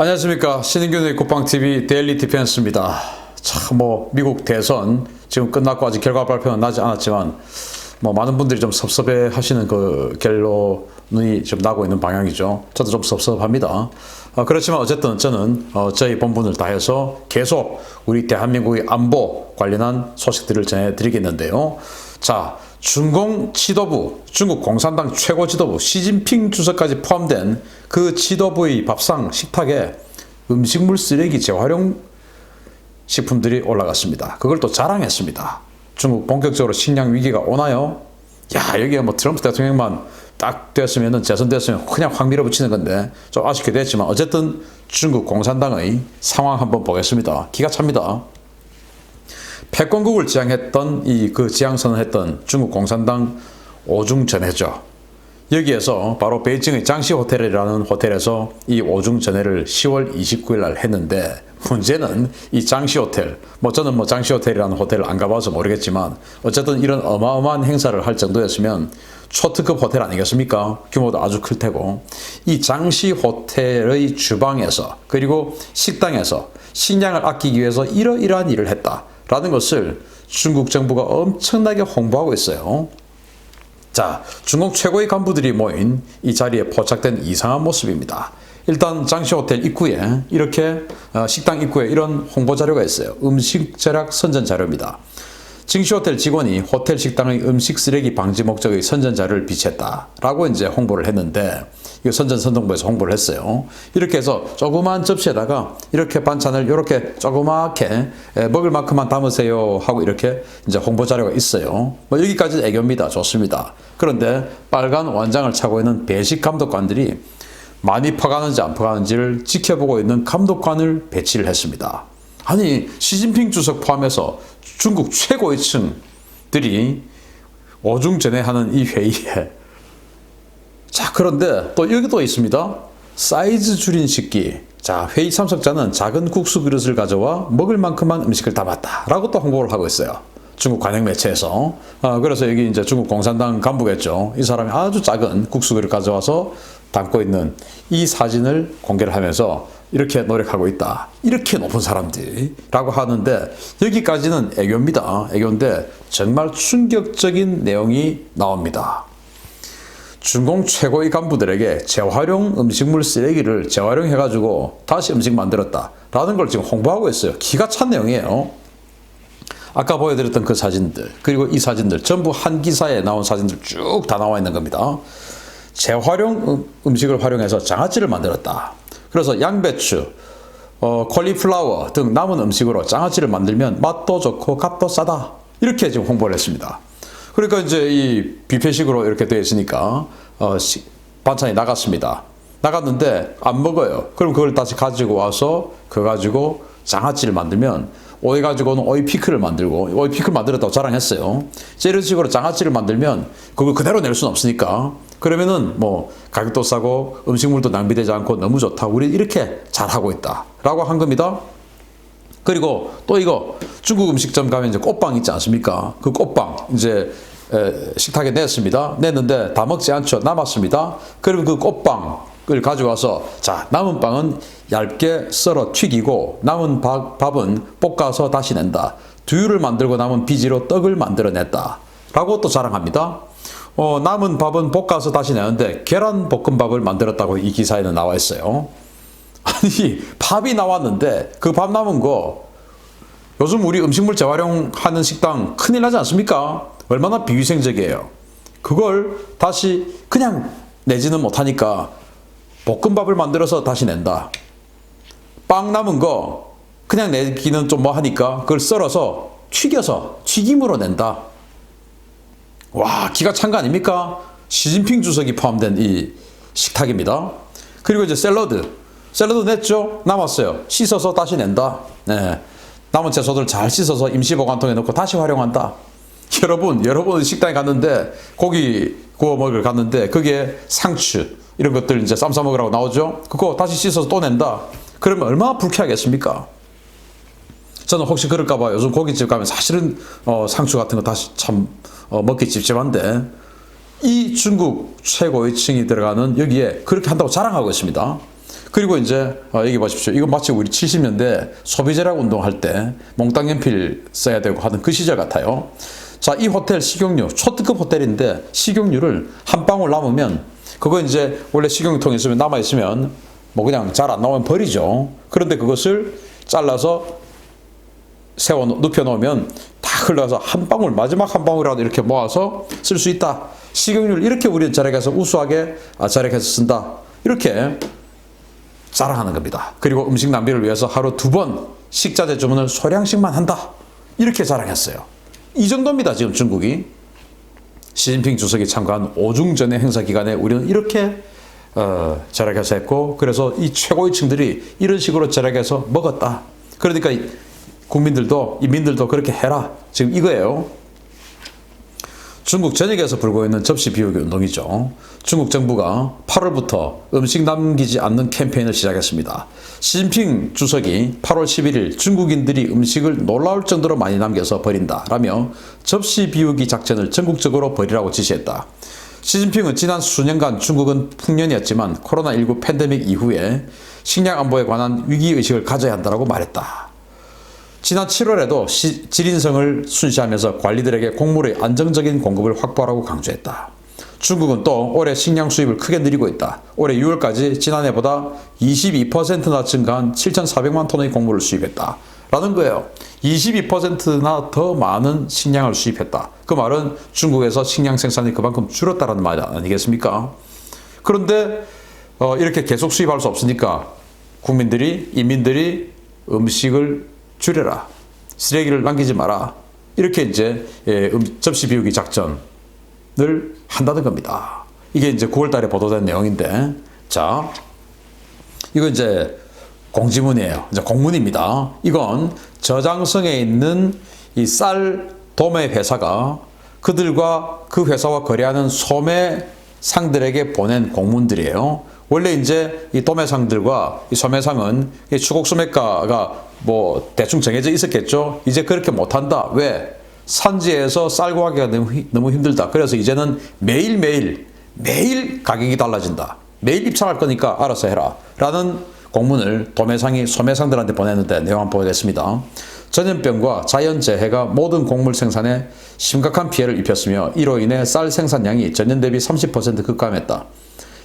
안녕하십니까. 신인균의 국방TV 데일리 디펜스입니다. 참 미국 대선 지금 끝났고 아직 결과 발표는 나지 않았지만 많은 분들이 좀 섭섭해 하시는 그 결론이 좀 나고 있는 방향이죠. 저도 좀 섭섭합니다. 그렇지만 어쨌든 저는 저희 본분을 다해서 계속 우리 대한민국의 안보 관련한 소식들을 전해드리겠는데요. 자, 중공 지도부, 중국 공산당 최고 지도부 시진핑 주석까지 포함된 그 지도부의 밥상 식탁에 음식물 쓰레기 재활용 식품들이 올라갔습니다. 그걸 또 자랑했습니다. 중국 본격적으로 식량 위기가 오나요? 야, 여기에 트럼프 대통령만 딱 됐으면은 재선됐으면 그냥 확 밀어붙이는 건데 좀 아쉽게 됐지만 어쨌든 중국 공산당의 상황 한번 보겠습니다. 기가 찹니다. 패권국을 지향했던 그 지향선을 했던 중국 공산당 오중전해죠. 여기에서 바로 베이징의 장시 호텔이라는 호텔에서 이 오중전해를 10월 29일 날 했는데 문제는 이 장시 호텔, 저는 장시 호텔이라는 호텔을 안 가봐서 모르겠지만 어쨌든 이런 어마어마한 행사를 할 정도였으면 초특급 호텔 아니겠습니까? 규모도 아주 클 테고 이 장시 호텔의 주방에서 그리고 식당에서 식량을 아끼기 위해서 이러이러한 일을 했다 라는 것을 중국 정부가 엄청나게 홍보하고 있어요. 자, 중국 최고의 간부들이 모인 이 자리에 포착된 이상한 모습입니다. 일단 장시 호텔 입구에 이렇게 식당 입구에 이런 홍보 자료가 있어요. 음식 절약 선전 자료입니다. 장시 호텔 직원이 호텔 식당의 음식 쓰레기 방지 목적의 선전 자료를 비치했다라고 이제 홍보를 했는데 이 선전선동부에서 홍보를 했어요. 이렇게 해서 조그만 접시에다가 이렇게 반찬을 이렇게 조그맣게 먹을 만큼만 담으세요 하고 이렇게 이제 홍보 자료가 있어요. 여기까지 애교입니다. 좋습니다. 그런데 빨간 완장을 차고 있는 배식 감독관들이 많이 퍼가는지 안 퍼가는지를 지켜보고 있는 감독관을 배치를 했습니다. 아니, 시진핑 주석 포함해서 중국 최고위층들이 오중전해하는 이 회의에 자, 그런데 또 여기도 있습니다. 사이즈 줄인 식기. 자, 회의 참석자는 작은 국수 그릇을 가져와 먹을 만큼만 음식을 담았다 라고 또 홍보를 하고 있어요. 중국 관영 매체에서. 그래서 여기 이제 중국 공산당 간부겠죠. 이 사람이 아주 작은 국수 그릇 가져와서 담고 있는 이 사진을 공개를 하면서 이렇게 노력하고 있다. 이렇게 높은 사람들이라고 하는데 여기까지는 애교입니다. 애교인데 정말 충격적인 내용이 나옵니다. 중공 최고의 간부들에게 재활용 음식물 쓰레기를 재활용해가지고 다시 음식 만들었다 라는 걸 지금 홍보하고 있어요. 기가 찬 내용이에요. 아까 보여드렸던 그 사진들 그리고 이 사진들 전부 한 기사에 나온 사진들 쭉 다 나와 있는 겁니다. 재활용 음식을 활용해서 장아찌를 만들었다. 그래서 양배추, 콜리플라워 등 남은 음식으로 장아찌를 만들면 맛도 좋고 값도 싸다. 이렇게 지금 홍보를 했습니다. 그러니까 이제 이 뷔페식으로 이렇게 되어 있으니까 반찬이 나갔습니다. 나갔는데 안 먹어요. 그럼 그걸 다시 가지고 와서 그거 가지고 장아찌를 만들면 오이 가지고는 오이 피클을 만들고 오이 피클 만들었다고 자랑했어요. 이런 식으로 장아찌를 만들면 그걸 그대로 낼 수는 없으니까 그러면은 가격도 싸고 음식물도 낭비되지 않고 너무 좋다. 우리 이렇게 잘하고 있다 라고 한 겁니다. 그리고 또 이거 중국 음식점 가면 이제 꽃빵 있지 않습니까? 그 꽃빵 이제 식탁에 냈습니다. 냈는데 다 먹지 않죠. 남았습니다. 그럼 그 꽃빵을 가져와서 자, 남은 빵은 얇게 썰어 튀기고 남은 밥은 볶아서 다시 낸다. 두유를 만들고 남은 비지로 떡을 만들어냈다 라고 또 자랑합니다. 남은 밥은 볶아서 다시 내는데 계란 볶음밥을 만들었다고 이 기사에는 나와 있어요. 아니, 밥이 나왔는데 그 밥 남은 거 요즘 우리 음식물 재활용하는 식당 큰일 나지 않습니까? 얼마나 비위생적이에요. 그걸 다시 그냥 내지는 못하니까 볶음밥을 만들어서 다시 낸다. 빵 남은 거 그냥 내기는 좀 하니까 그걸 썰어서 튀겨서 튀김으로 낸다. 와, 기가 찬 거 아닙니까? 시진핑 주석이 포함된 이 식탁입니다. 그리고 이제 샐러드 냈죠? 남았어요. 씻어서 다시 낸다. 네. 남은 채소들 잘 씻어서 임시보관통에 넣고 다시 활용한다. 여러분 식당에 갔는데 고기 구워 먹으러 갔는데 거기에 상추 이런 것들 이제 쌈 싸 먹으라고 나오죠? 그거 다시 씻어서 또 낸다. 그러면 얼마나 불쾌하겠습니까? 저는 혹시 그럴까봐 요즘 고깃집 가면 사실은 상추 같은 거 다시 참 먹기 찝찝한데 이 중국 최고위층이 들어가는 여기에 그렇게 한다고 자랑하고 있습니다. 그리고 이제 여기 보십시오. 이거 마치 우리 70년대 소비재락 운동할 때 몽땅 연필 써야 되고 하던 그 시절 같아요. 자, 이 호텔 식용유, 초특급 호텔인데 식용유를 한 방울 남으면 그거 이제 원래 식용유통에 있으면 남아있으면 뭐 그냥 잘 안 나오면 버리죠. 그런데 그것을 잘라서 눕혀 놓으면 다 흘러서 한 방울, 마지막 한 방울이라도 이렇게 모아서 쓸 수 있다. 식용유를 이렇게 우리는 절약해서 우수하게 절약해서 쓴다. 이렇게 자랑하는 겁니다. 그리고 음식 낭비를 위해서 하루 2번 식자재 주문을 소량씩만 한다. 이렇게 자랑했어요. 이 정도입니다. 지금 중국이. 시진핑 주석이 참가한 오중전의 행사 기간에 우리는 이렇게 절약해서 했고, 그래서 이 최고위층들이 이런 식으로 절약해서 먹었다. 그러니까 국민들도, 인민들도 그렇게 해라. 지금 이거예요. 중국 전역에서 불고 있는 접시 비우기 운동이죠. 중국 정부가 8월부터 음식 남기지 않는 캠페인을 시작했습니다. 시진핑 주석이 8월 11일 중국인들이 음식을 놀라울 정도로 많이 남겨서 버린다 라며 접시 비우기 작전을 전국적으로 벌이라고 지시했다. 시진핑은 지난 수년간 중국은 풍년이었지만 코로나19 팬데믹 이후에 식량 안보에 관한 위기의식을 가져야 한다고 말했다. 지난 7월에도 지린성을 순시하면서 관리들에게 곡물의 안정적인 공급을 확보하라고 강조했다. 중국은 또 올해 식량 수입을 크게 늘리고 있다. 올해 6월까지 지난해보다 22%나 증가한 7,400만 톤의 곡물을 수입했다. 라는 거예요. 22%나 더 많은 식량을 수입했다. 그 말은 중국에서 식량 생산이 그만큼 줄었다는 말 아니겠습니까? 그런데 이렇게 계속 수입할 수 없으니까 국민들이, 인민들이 음식을 줄여라. 쓰레기를 남기지 마라. 이렇게 이제 접시 비우기 작전을 한다는 겁니다. 이게 이제 9월 달에 보도된 내용인데, 자, 이거 이제 공지문이에요. 이제 공문입니다. 이건 저장성에 있는 이 쌀 도매 회사가 그들과 그 회사와 거래하는 소매상들에게 보낸 공문들이에요. 원래 이제 이 도매상들과 이 소매상은 이 추곡 소매가가 뭐 대충 정해져 있었겠죠. 이제 그렇게 못한다. 왜? 산지에서 쌀 구하기가 너무 힘들다. 그래서 이제는 매일 가격이 달라진다. 매일 입찰할 거니까 알아서 해라. 라는 공문을 도매상이 소매상들한테 보냈는데 내용 한번 보겠습니다. 전염병과 자연재해가 모든 곡물 생산에 심각한 피해를 입혔으며 이로 인해 쌀 생산량이 전년 대비 30% 급감했다.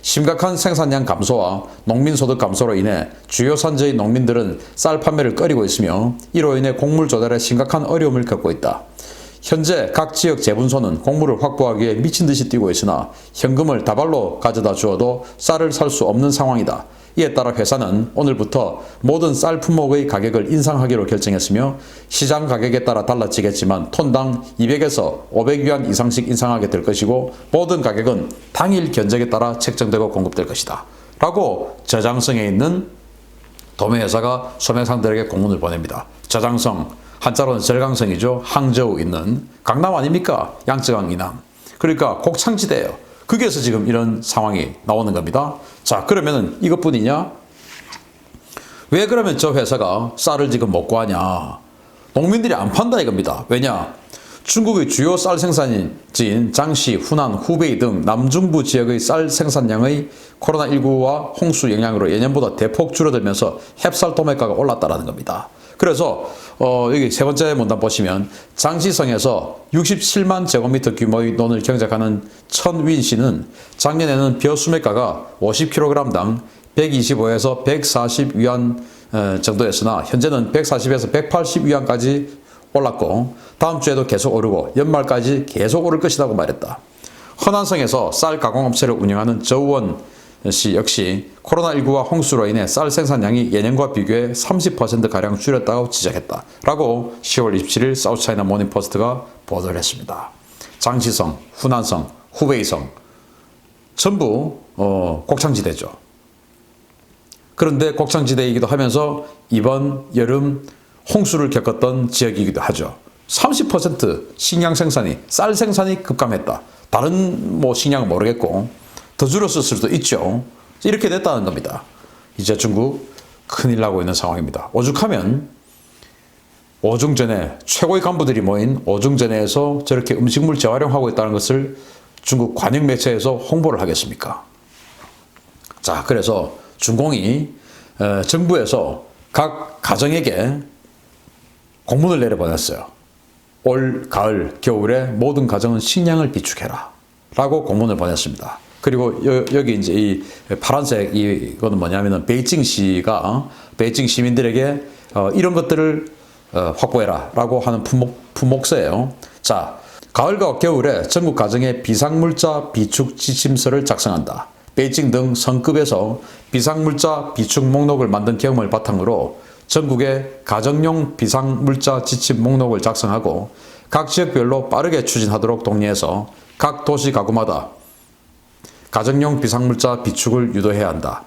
심각한 생산량 감소와 농민소득 감소로 인해 주요 산지의 농민들은 쌀 판매를 꺼리고 있으며 이로 인해 곡물 조달에 심각한 어려움을 겪고 있다. 현재 각 지역 재분소는 곡물을 확보하기 위해 미친 듯이 뛰고 있으나 현금을 다발로 가져다 주어도 쌀을 살 수 없는 상황이다. 이에 따라 회사는 오늘부터 모든 쌀 품목의 가격을 인상하기로 결정했으며 시장 가격에 따라 달라지겠지만 톤당 200에서 500위안 이상씩 인상하게 될 것이고 모든 가격은 당일 견적에 따라 책정되고 공급될 것이다. 라고 저장성에 있는 도매회사가 소매상들에게 공문을 보냅니다. 저장성, 한자로는 절강성이죠. 항저우 있는 강남 아닙니까? 양쯔강 이남. 그러니까 곡창지대예요. 거기에서 지금 이런 상황이 나오는 겁니다. 자, 그러면은 이것뿐이냐? 왜 그러면 저 회사가 쌀을 지금 못 구하냐? 농민들이 안 판다 이겁니다. 왜냐? 중국의 주요 쌀 생산지인 장시, 후난, 후베이 등 남중부 지역의 쌀 생산량의 코로나19와 홍수 영향으로 예년보다 대폭 줄어들면서 햅쌀 도매가가 올랐다라는 겁니다. 그래서 여기 세 번째 문단 보시면 장시성에서 67만 제곱미터 규모의 논을 경작하는 천윈씨는 작년에는 벼 수매가가 50kg당 125에서 140위안 정도였으나 현재는 140에서 180위안까지 올랐고 다음 주에도 계속 오르고 연말까지 계속 오를 것이라고 말했다. 허난성에서 쌀 가공업체를 운영하는 저우원 씨 역시 코로나19와 홍수로 인해 쌀 생산량이 예년과 비교해 30%가량 줄였다고 지적했다. 라고 10월 27일 사우스차이나 모닝포스트가 보도를 했습니다. 장시성, 후난성, 후베이성 전부 곡창지대죠. 그런데 곡창지대이기도 하면서 이번 여름 홍수를 겪었던 지역이기도 하죠. 30% 식량 생산이, 쌀 생산이 급감했다. 다른 뭐 식량은 모르겠고 더 줄었을 수도 있죠. 이렇게 됐다는 겁니다. 이제 중국 큰일 나고 있는 상황입니다. 오죽하면 오중전에 최고의 간부들이 모인 오중전에서 저렇게 음식물 재활용하고 있다는 것을 중국 관영 매체에서 홍보를 하겠습니까? 자, 그래서 중공이 정부에서 각 가정에게 공문을 내려보냈어요. 올 가을, 겨울에 모든 가정은 식량을 비축해라 라고 공문을 보냈습니다. 그리고 여기 이제 이 파란색 이거는 뭐냐면은 베이징시가 베이징 시민들에게 이런 것들을 확보해라 라고 하는 품목서예요. 자, 가을과 겨울에 전국 가정에 비상물자 비축 지침서를 작성한다. 베이징 등 성급에서 비상물자 비축 목록을 만든 경험을 바탕으로 전국에 가정용 비상물자 지침 목록을 작성하고 각 지역별로 빠르게 추진하도록 독려해서 각 도시 가구마다 가정용 비상물자 비축을 유도해야 한다.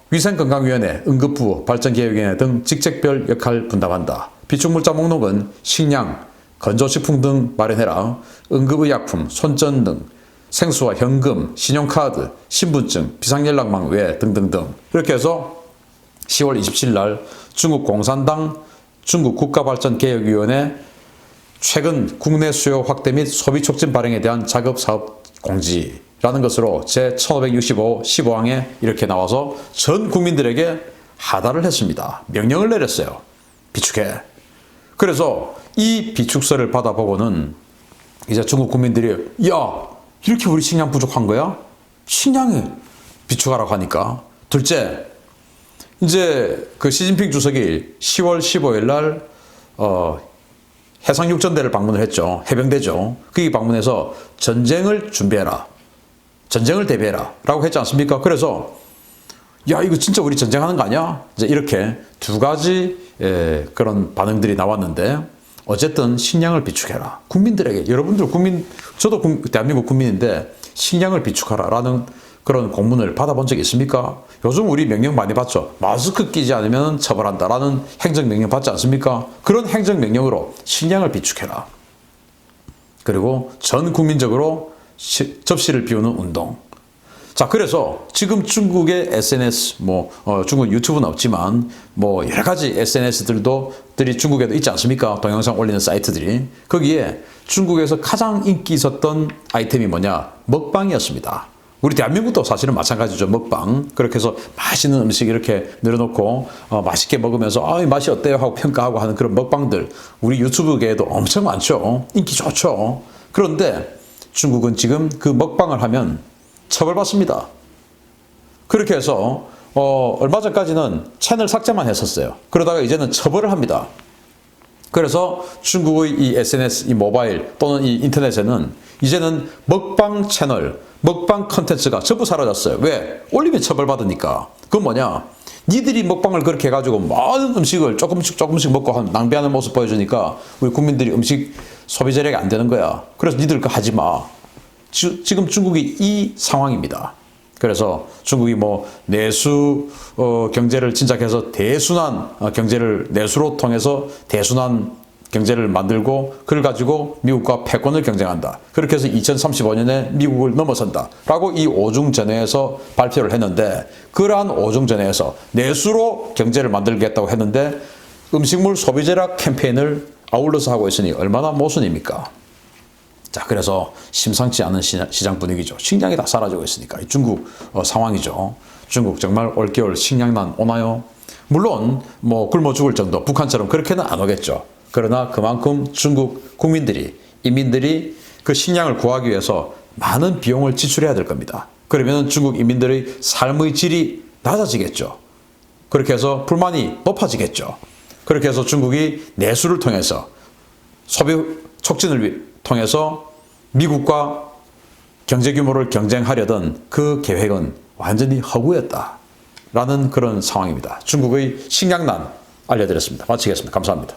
위생건강위원회, 응급부, 발전기획위원회 등 직책별 역할 분담한다. 비축물자 목록은 식량, 건조식품 등 마련해라. 응급의약품, 손전 등 생수와 현금, 신용카드, 신분증, 비상연락망 외 등등등. 이렇게 해서 10월 27일 날 중국 공산당 중국 국가발전개혁위원회 최근 국내 수요 확대 및 소비 촉진 발행에 대한 작업사업 공지라는 것으로 제1565 15항에 이렇게 나와서 전 국민들에게 하달을 했습니다. 명령을 내렸어요. 비축해. 그래서 이 비축서를 받아보고는 이제 중국 국민들이 야, 이렇게 우리 식량 부족한 거야? 식량이 비축하라고 하니까. 둘째, 이제 그 시진핑 주석이 10월 15일 날 해상육전대를 방문을 했죠. 해병대죠. 거기 방문해서 전쟁을 준비해라. 전쟁을 대비해라. 라고 했지 않습니까? 그래서 야, 이거 진짜 우리 전쟁하는 거 아니야? 이제 이렇게 두 가지 그런 반응들이 나왔는데 어쨌든 식량을 비축해라. 국민들에게, 여러분들 저도 대한민국 국민인데 식량을 비축하라 라는 그런 공문을 받아본 적이 있습니까? 요즘 우리 명령 많이 받죠. 마스크 끼지 않으면 처벌한다라는 행정명령 받지 않습니까? 그런 행정명령으로 식량을 비축해라. 그리고 전 국민적으로 접시를 비우는 운동. 자, 그래서 지금 중국의 SNS, 중국 유튜브는 없지만, 여러 가지 SNS들이 중국에도 있지 않습니까? 동영상 올리는 사이트들이. 거기에 중국에서 가장 인기 있었던 아이템이 뭐냐? 먹방이었습니다. 우리 대한민국도 사실은 마찬가지죠. 먹방. 그렇게 해서 맛있는 음식 이렇게 늘어놓고 맛있게 먹으면서 맛이 어때요? 하고 평가하고 하는 그런 먹방들. 우리 유튜브계에도 엄청 많죠. 인기 좋죠. 그런데 중국은 지금 그 먹방을 하면 처벌받습니다. 그렇게 해서 얼마 전까지는 채널 삭제만 했었어요. 그러다가 이제는 처벌을 합니다. 그래서 중국의 이 SNS, 이 모바일 또는 이 인터넷에는 이제는 먹방 채널, 먹방 컨텐츠가 전부 사라졌어요. 왜? 올리면 처벌받으니까. 그건 뭐냐? 니들이 먹방을 그렇게 해가지고 많은 음식을 조금씩 먹고 낭비하는 모습 보여주니까 우리 국민들이 음식 소비 절약이 안 되는 거야. 그래서 니들 그거 하지 마. 지금 중국이 이 상황입니다. 그래서 중국이 내수 경제를 진작해서 대순환 경제를 내수로 통해서 대순환 경제를 만들고 그걸 가지고 미국과 패권을 경쟁한다. 그렇게 해서 2035년에 미국을 넘어선다. 라고 이 오중전회에서 발표를 했는데 그러한 오중전회에서 내수로 경제를 만들겠다고 했는데 음식물 소비재락 캠페인을 아울러서 하고 있으니 얼마나 모순입니까? 자, 그래서 심상치 않은 시장 분위기죠. 식량이 다 사라지고 있으니까. 중국 상황이죠. 중국 정말 올겨울 식량난 오나요? 물론 굶어 죽을 정도 북한처럼 그렇게는 안 오겠죠. 그러나 그만큼 중국 국민들이, 인민들이 그 식량을 구하기 위해서 많은 비용을 지출해야 될 겁니다. 그러면 중국 인민들의 삶의 질이 낮아지겠죠. 그렇게 해서 불만이 높아지겠죠. 그렇게 해서 중국이 내수를 통해서 소비 촉진을 통해서 미국과 경제 규모를 경쟁하려던 그 계획은 완전히 허구였다라는 그런 상황입니다. 중국의 식량난 알려드렸습니다. 마치겠습니다. 감사합니다.